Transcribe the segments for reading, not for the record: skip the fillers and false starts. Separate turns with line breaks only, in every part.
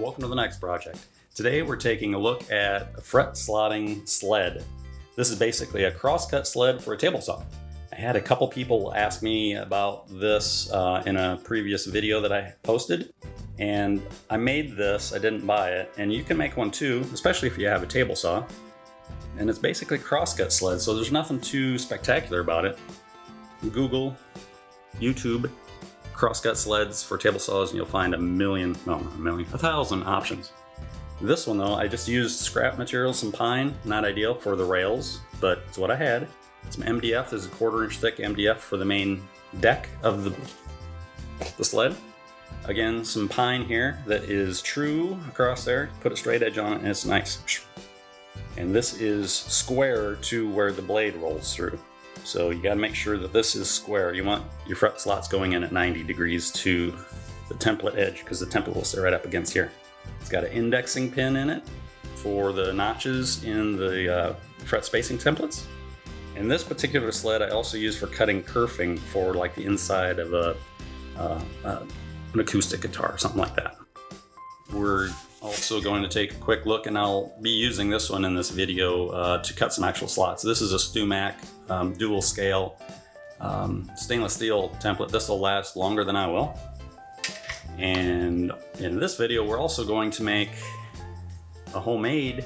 welcome to the next project. Today we're taking a look at a fret slotting sled. This is basically a crosscut sled for a table saw. I had a couple people ask me about this in a previous video that I posted, and I made this. I didn't buy it, and you can make one too, especially if you have a table saw. And it's basically a crosscut sled, so there's nothing too spectacular about it. Google, YouTube, crosscut sleds for table saws, and you'll find a thousand options. This one though, I just used scrap material, some pine, not ideal for the rails, but it's what I had. Some MDF, there's a 1/4 inch thick MDF for the main deck of the sled. Again, some pine here that is true across there. Put a straight edge on it and it's nice. And this is square to where the blade rolls through. So you gotta make sure that this is square. You want your fret slots going in at 90 degrees to the template edge, because the template will sit right up against here. It's got an indexing pin in it for the notches in the fret spacing templates. And this particular sled I also use for cutting kerfing for like the inside of an acoustic guitar or something like that. We're also going to take a quick look, and I'll be using this one in this video to cut some actual slots. This is a StewMac dual scale stainless steel template. This will last longer than I will. And in this video we're also going to make a homemade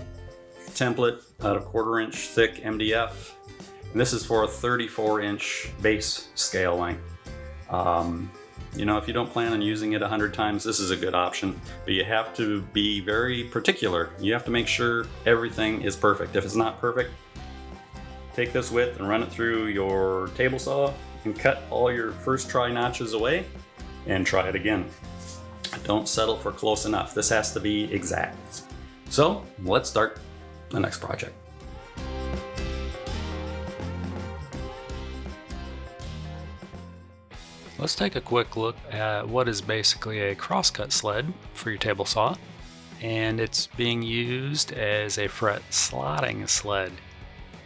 template out of 1/4 inch thick MDF. And this is for a 34 inch base scale length. You know, if you don't plan on using it 100 times, this is a good option, but you have to be very particular. You have to make sure everything is perfect. If it's not perfect, take this width and run it through your table saw and cut all your first try notches away and try it again. Don't settle for close enough. This has to be exact. So let's start the next project.
Let's take a quick look at what is basically a crosscut sled for your table saw, and it's being used as a fret slotting sled.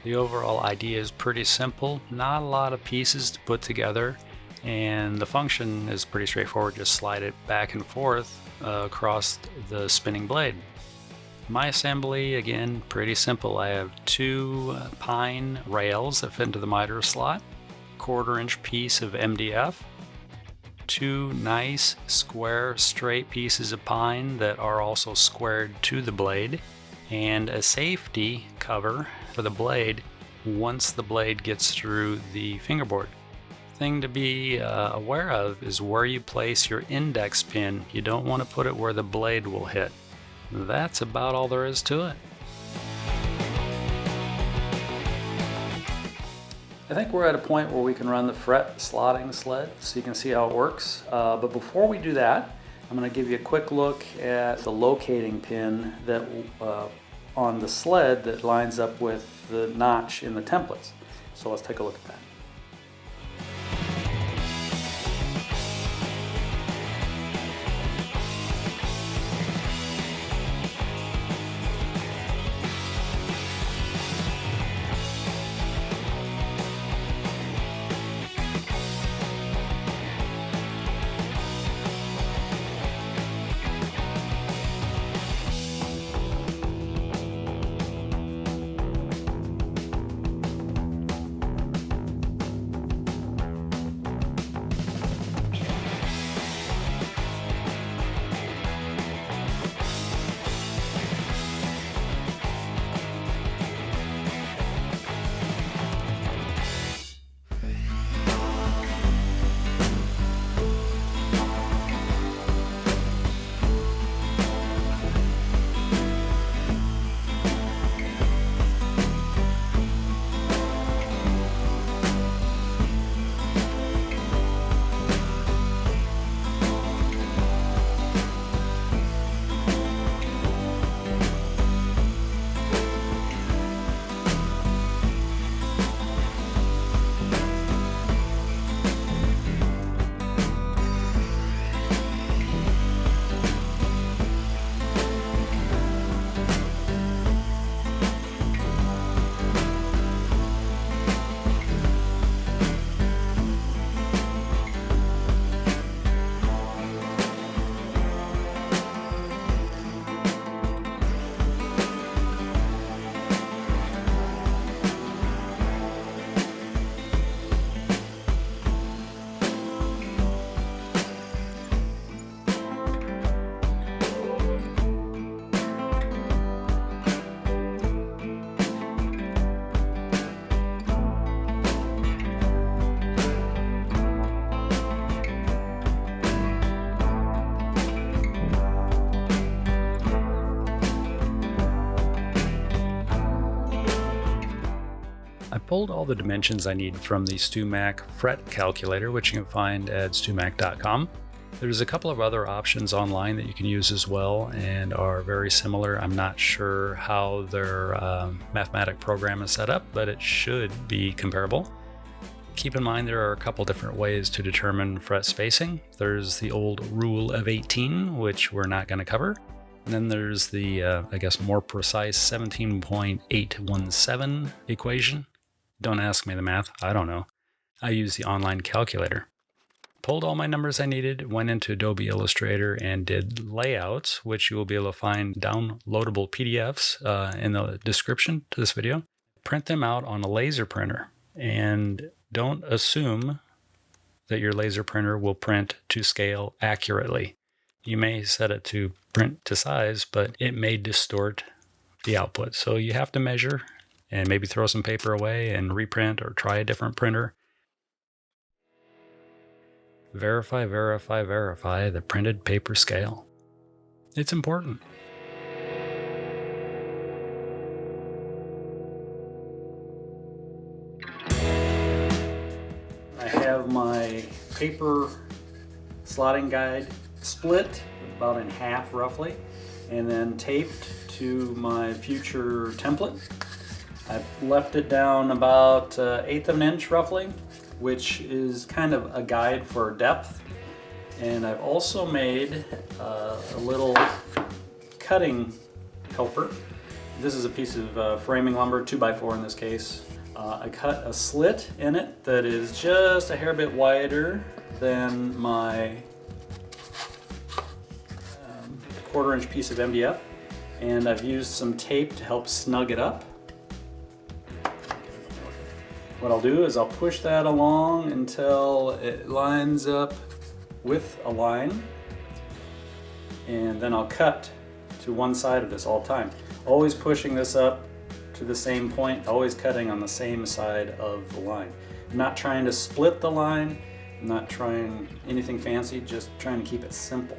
The overall idea is pretty simple, not a lot of pieces to put together, and the function is pretty straightforward. Just slide it back and forth across the spinning blade. My assembly, again, pretty simple. I have 2 pine rails that fit into the miter slot, 1/4 inch piece of MDF, 2 nice square straight pieces of pine that are also squared to the blade, and a safety cover for the blade once the blade gets through the fingerboard. Thing to be aware of is where you place your index pin. You don't want to put it where the blade will hit. That's about all there is to it. I think we're at a point where we can run the fret slotting sled so you can see how it works. But before we do that, I'm going to give you a quick look at the locating pin that on the sled that lines up with the notch in the templates. So let's take a look at that. pulled all the dimensions I need from the StewMac fret calculator, which you can find at stewmac.com. There's a couple of other options online that you can use as well and are very similar. I'm not sure how their mathematic program is set up, but it should be comparable. Keep in mind there are a couple different ways to determine fret spacing. There's the old rule of 18, which we're not going to cover. And then there's the, I guess, more precise 17.817 equation. Don't ask me the math, I don't know. I use the online calculator. Pulled all my numbers I needed, went into Adobe Illustrator and did layouts, which you will be able to find downloadable PDFs in the description to this video. Print them out on a laser printer, and don't assume that your laser printer will print to scale accurately. You may set it to print to size, but it may distort the output. So you have to measure and maybe throw some paper away and reprint or try a different printer. Verify, verify, verify the printed paper scale. It's important. I have my paper slotting guide split about in half roughly, and then taped to my future template. I've left it down about 1/8 of an inch roughly, which is kind of a guide for depth. And I've also made a little cutting helper. This is a piece of framing lumber, 2x4 in this case. I cut a slit in it that is just a hair bit wider than my 1/4 inch piece of MDF, and I've used some tape to help snug it up. What I'll do is I'll push that along until it lines up with a line, and then I'll cut to one side of this all the time. Always pushing this up to the same point, always cutting on the same side of the line. I'm not trying to split the line, I'm not trying anything fancy, just trying to keep it simple.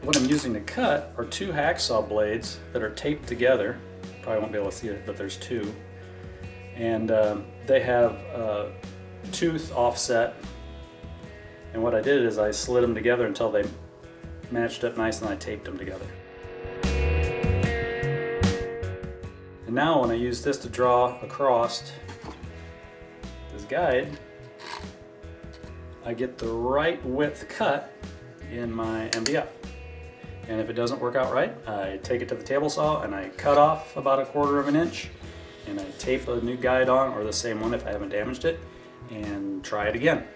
What I'm using to cut are 2 hacksaw blades that are taped together. Probably won't be able to see it, but there's 2. And they have a tooth offset. And what I did is I slid them together until they matched up nice, and I taped them together. And now when I use this to draw across this guide, I get the right width cut in my MDF. And if it doesn't work out right, I take it to the table saw and I cut off about 1/4 of an inch, and I tape a new guide on, or the same one if I haven't damaged it, and try it again.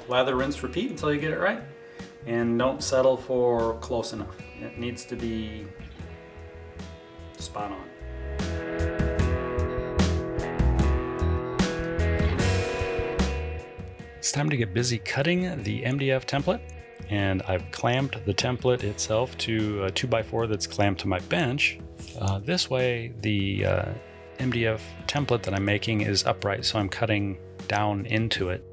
Lather, rinse, repeat until you get it right, and don't settle for close enough. It needs to be spot on. It's time to get busy cutting the MDF template, and I've clamped the template itself to a 2x4 that's clamped to my bench. This way the MDF template that I'm making is upright, so I'm cutting down into it.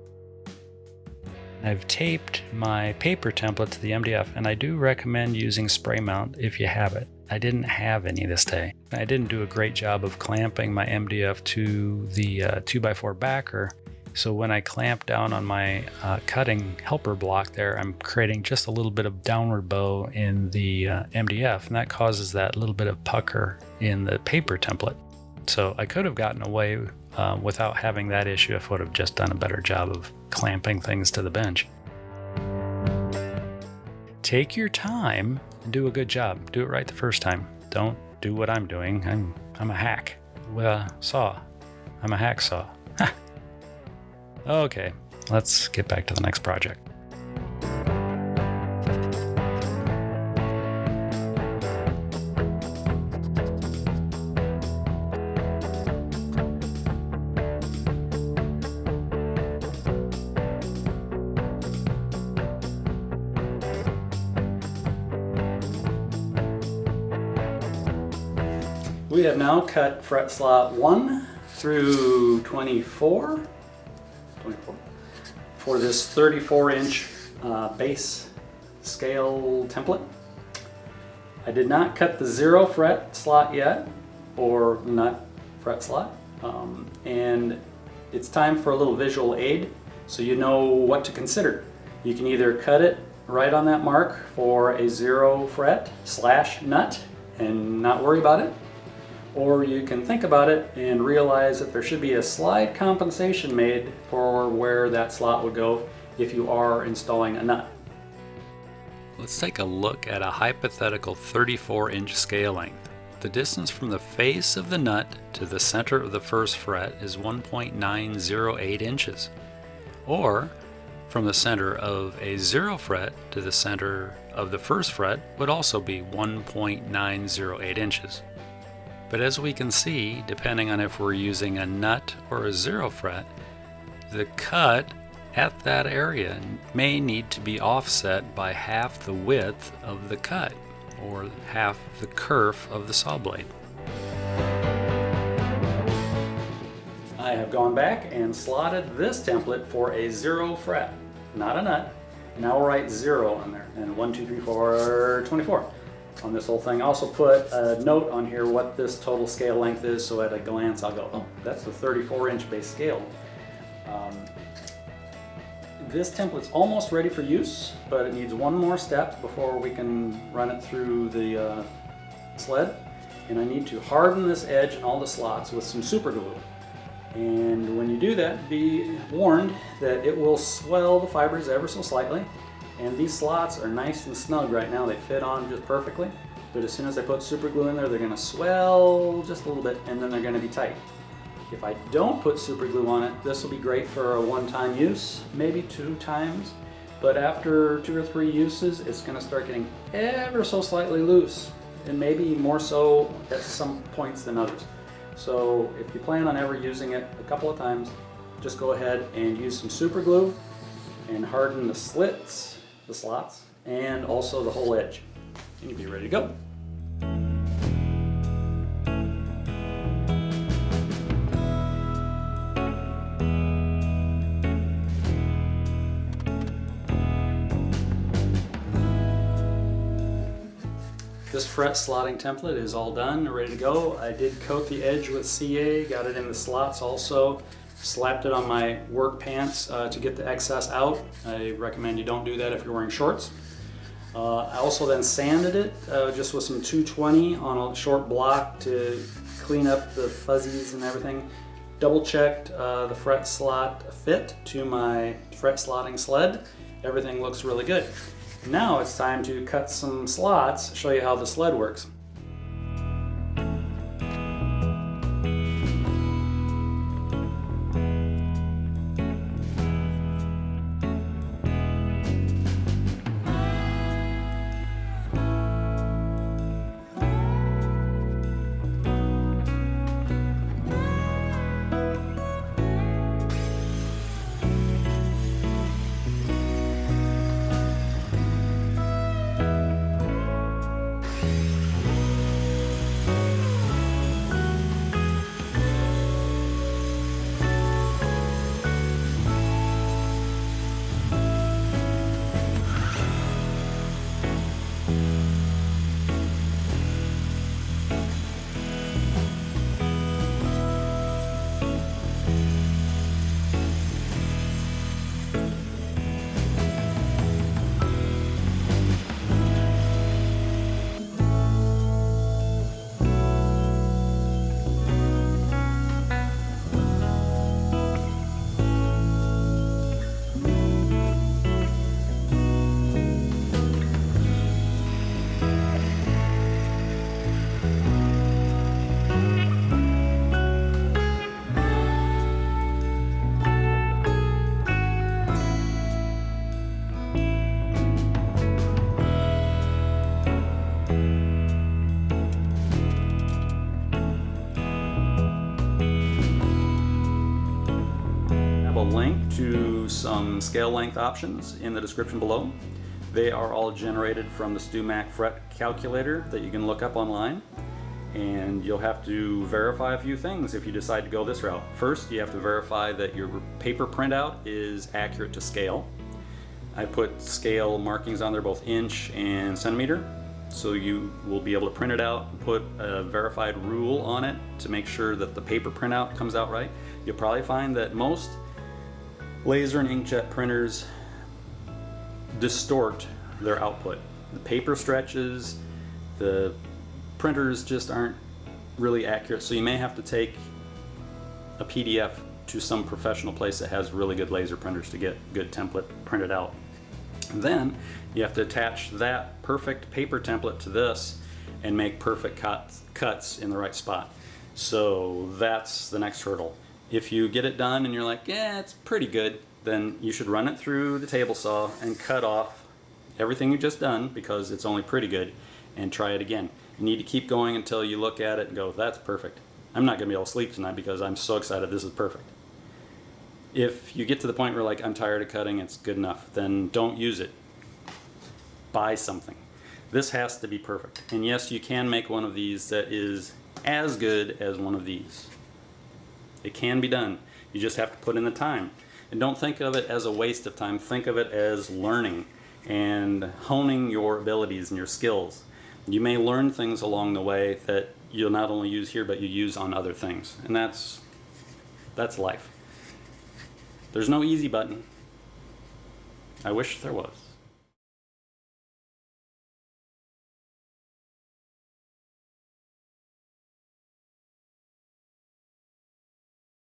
I've taped my paper template to the MDF, and I do recommend using spray mount if you have it. I didn't have any this day. I didn't do a great job of clamping my MDF to the 2x4 backer, so when I clamp down on my cutting helper block there, I'm creating just a little bit of downward bow in the MDF, and that causes that little bit of pucker in the paper template. So I could have gotten away without having that issue if I would have just done a better job of clamping things to the bench. Take your time and do a good job. Do it right the first time. Don't do what I'm doing. I'm a hack with a saw. I'm a hacksaw. Okay, let's get back to the next project. We have now cut fret slot 1 through 24 for this 34-inch base scale template. I did not cut the 0 fret slot yet, or nut fret slot.
And it's time for a little visual aid so you know what to consider. You can either cut it right on that mark for a 0 fret / nut and not worry about it, or you can think about it and realize that there should be a slide compensation made for where that slot would go if you are installing a nut.
Let's take a look at a hypothetical 34-inch scale length. The distance from the face of the nut to the center of the first fret is 1.908 inches, or from the center of a 0 fret to the center of the first fret would also be 1.908 inches. But as we can see, depending on if we're using a nut or a 0 fret, the cut at that area may need to be offset by half the width of the cut, or half the kerf of the saw blade.
I have gone back and slotted this template for a 0 fret, not a nut. Now we'll write 0 on there, and 1, 2, 3, 4, 24 on this whole thing. I also put a note on here what this total scale length is, so at a glance I'll go, oh, that's the 34-inch base scale. This template's almost ready for use, but it needs one more step before we can run it through the sled. And I need to harden this edge and all the slots with some super glue. And when you do that, be warned that it will swell the fibers ever so slightly. And these slots are nice and snug right now. They fit on just perfectly. But as soon as I put super glue in there, they're going to swell just a little bit, and then they're going to be tight. If I don't put super glue on it, this will be great for a one-time use, maybe 2 times. But after 2 or 3 uses, it's going to start getting ever so slightly loose, and maybe more so at some points than others. So if you plan on ever using it a couple of times, just go ahead and use some super glue and harden the slits, the slots, and also the whole edge. And you'll be ready to go. This fret slotting template is all done, ready to go. I did coat the edge with CA, got it in the slots also, slapped it on my work pants to get the excess out. I recommend you don't do that if you're wearing shorts. I also then sanded it just with some 220 on a short block to clean up the fuzzies and everything. Double checked the fret slot fit to my fret slotting sled. Everything looks really good. Now it's time to cut some slots, show you how the sled works. Link to some scale length options in the description below. They are all generated from the StewMac fret calculator that you can look up online, and you'll have to verify a few things if you decide to go this route. First, you have to verify that your paper printout is accurate to scale. I put scale markings on there, both inch and centimeter. So you will be able to print it out and put a verified rule on it to make sure that the paper printout comes out right. You'll probably find that most laser and inkjet printers distort their output. The paper stretches, the printers just aren't really accurate, so you may have to take a PDF to some professional place that has really good laser printers to get good template printed out. And then you have to attach that perfect paper template to this and make perfect cuts in the right spot. So that's the next hurdle. If you get it done and you're like, yeah, it's pretty good, then you should run it through the table saw and cut off everything you've just done because it's only pretty good, and try it again. You need to keep going until you look at it and go, that's perfect. I'm not going to be able to sleep tonight because I'm so excited this is perfect. If you get to the point where like, I'm tired of cutting, it's good enough, then don't use it. Buy something. This has to be perfect. And yes, you can make one of these that is as good as one of these. It can be done. You just have to put in the time. And don't think of it as a waste of time. Think of it as learning and honing your abilities and your skills. You may learn things along the way that you'll not only use here, but you use on other things. And that's life. There's no easy button. I wish there was.